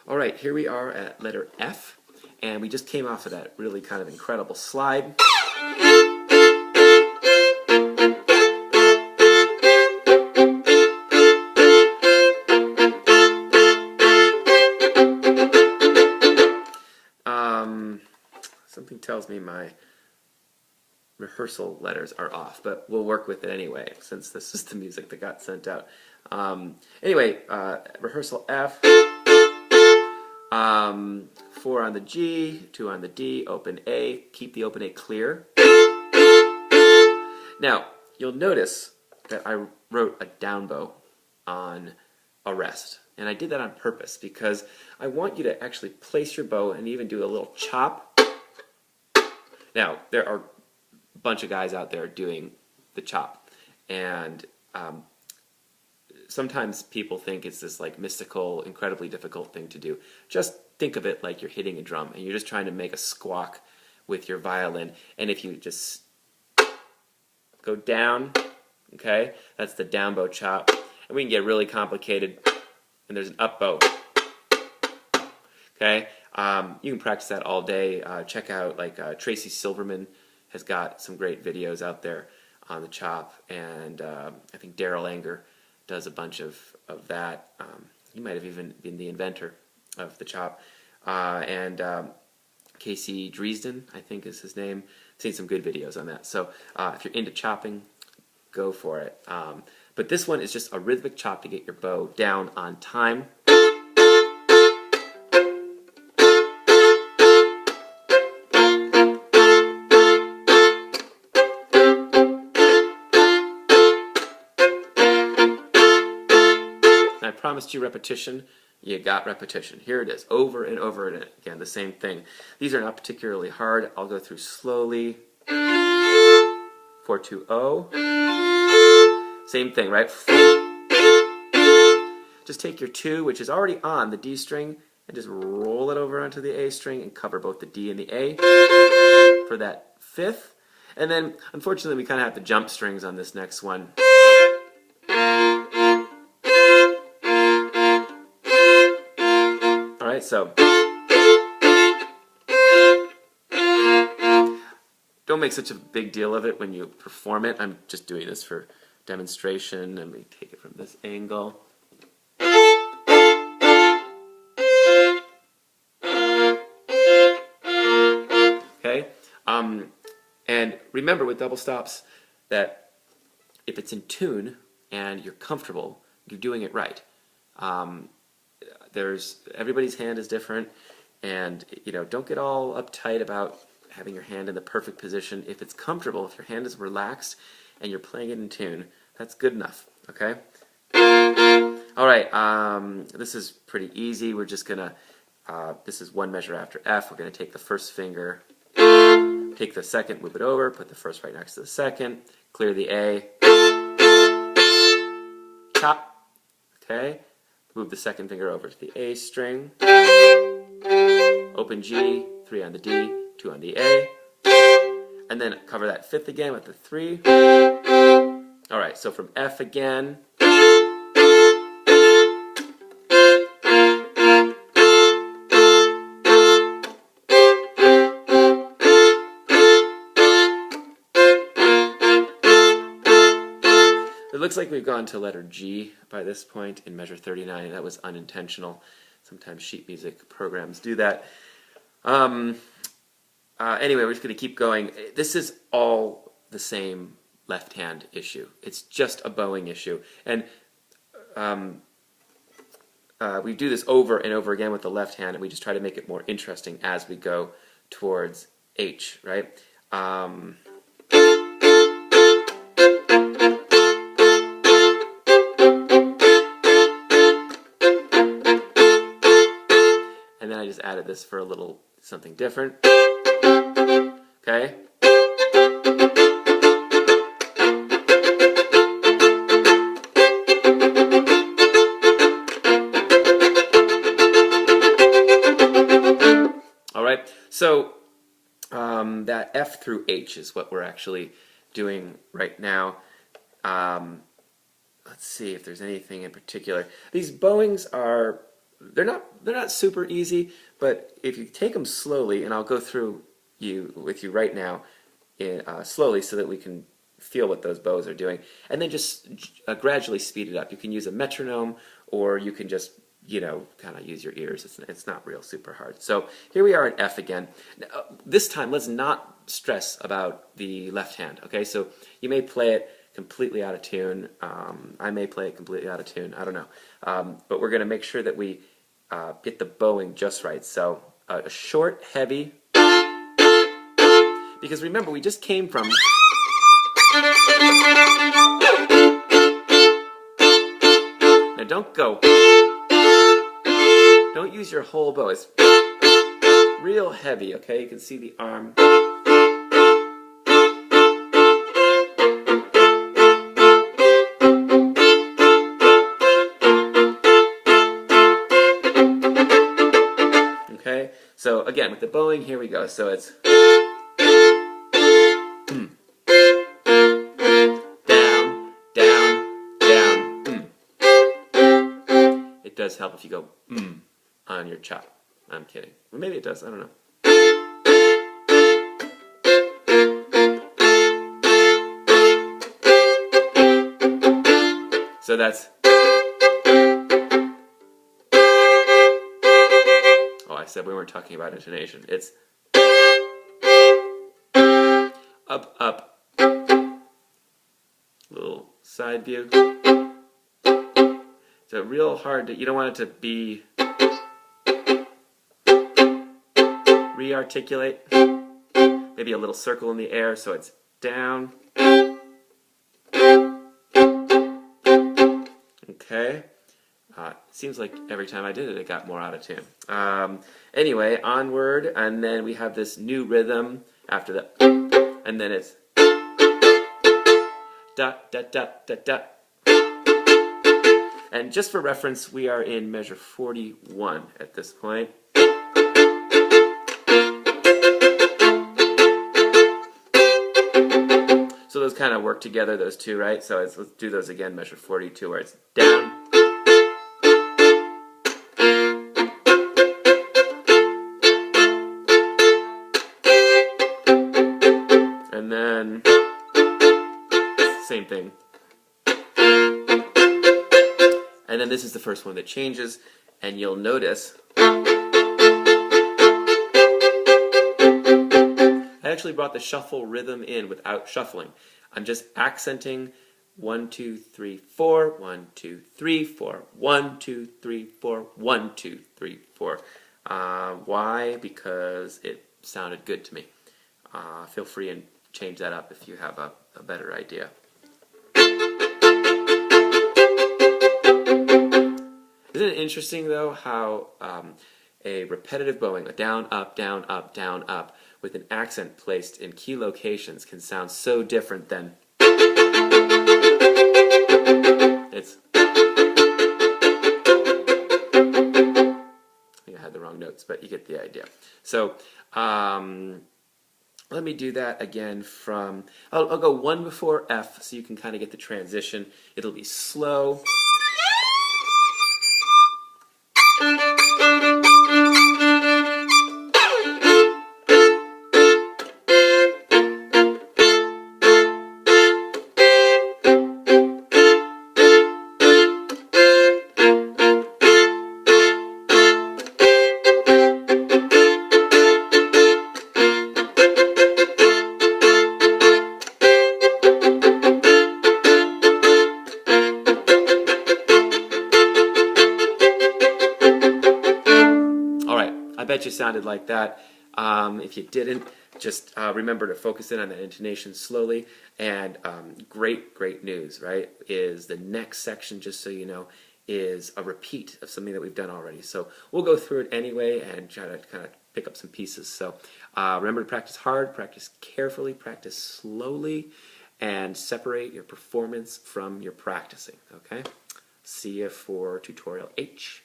All right, here we are at letter F, and we just came off of that really kind of incredible slide. Something tells me my rehearsal letters are off, but we'll work with it anyway, since this is the music that got sent out. Anyway, rehearsal F, 4 on the G, 2 on the D, open A, keep the open A clear. Now, you'll notice that I wrote a down bow on a rest, and I did that on purpose because I want you to actually place your bow and even do a little chop. Now, there are a bunch of guys out there doing the chop, and sometimes people think it's this like mystical, incredibly difficult thing to do. Just think of it like you're hitting a drum, and you're just trying to make a squawk with your violin, and if you just go down, okay, that's the down bow chop, and we can get really complicated, and there's an up bow, okay. You can practice that all day. Check out, like, Tracy Silverman has got some great videos out there on the chop, and I think Daryl Anger does a bunch of that. He might have even been the inventor of the chop. And Casey Dresden, I think is his name. I've seen some good videos on that. So if you're into chopping, go for it. But this one is just a rhythmic chop to get your bow down on time. I promised you repetition. You got repetition. Here it is, over and over again, the same thing. These are not particularly hard. I'll go through slowly. 4-2-0. Same thing, right? Just take your 2, which is already on the D string, and just roll it over onto the A string and cover both the D and the A for that 5th. And then, unfortunately, we kind of have the jump strings on this next one. Alright, so don't make such a big deal of it when you perform it. I'm just doing this for demonstration. Let me take it from this angle. Okay, and remember with double stops that if it's in tune and you're comfortable, you're doing it right. Everybody's hand is different, and don't get all uptight about having your hand in the perfect position. If it's comfortable, if your hand is relaxed and you're playing it in tune, that's good enough. Okay. All right. This is pretty easy. We're just gonna. This is one measure after F. We're gonna take the first finger, take the second, move it over, put the first right next to the second, clear the A, chop. Okay. Move the second finger over to the A string, open G, 3 on the D, 2 on the A, and then cover that 5th again with the 3. Alright, so from F again, it looks like we've gone to letter G by this point in measure 39. That was unintentional. Sometimes sheet music programs do that. Anyway, we're just going to keep going. This is all the same left hand issue. It's just a bowing issue. And we do this over and over again with the left hand, and we just try to make it more interesting as we go towards H, right? And then I just added this for a little something different. Okay? Alright, so that F through H is what we're actually doing right now. Let's see if there's anything in particular. These bowings are they're not super easy, but if you take them slowly, and I'll go through with you right now, slowly, so that we can feel what those bows are doing, and then just gradually speed it up. You can use a metronome, or you can just kind of use your ears. It's not real super hard. So here we are in F again. Now, this time, let's not stress about the left hand. Okay, so you may play it completely out of tune. I may play it completely out of tune. I don't know. But we're going to make sure that we get the bowing just right. So a short, heavy, because remember, we just came from. Now don't go. Don't use your whole bow. It's real heavy, okay? You can see the arm. Okay? So again, with the bowing, here we go. So it's down, down, down. It does help if you go on your chop. I'm kidding. Well, maybe it does. I don't know. So that's. Oh, I said we weren't talking about intonation. It's up, up. Little side view. So real hard to. You don't want it to be. Re-articulate, maybe a little circle in the air so it's down. Okay, seems like every time I did it, it got more out of tune. Anyway, onward, and then we have this new rhythm after that, and then it's da da da da da. And just for reference, we are in measure 41 at this point. So those kind of work together, those two, right? So let's do those again, measure 42, where it's down. And then, same thing. And then this is the first one that changes, and you'll notice I actually brought the shuffle rhythm in without shuffling. I'm just accenting 1, 2, 3, 4, 1, 2, 3, 4, 1, 2, 3, 4, 1, 2, 3, 4. Why? Because it sounded good to me. Feel free and change that up if you have a better idea. Isn't it interesting, though, how a repetitive bowing, a down, up, down, up, down, up, with an accent placed in key locations can sound so different than it's. I think I had the wrong notes, but you get the idea. So let me do that again from. I'll go one before F, so you can kind of get the transition. It'll be slow. I bet you sounded like that. If you didn't, just remember to focus in on that intonation slowly. And great news, right, is the next section, just so you know, is a repeat of something that we've done already. So we'll go through it anyway and try to kind of pick up some pieces. So remember to practice hard, practice carefully, practice slowly, and separate your performance from your practicing, okay? See you for tutorial H.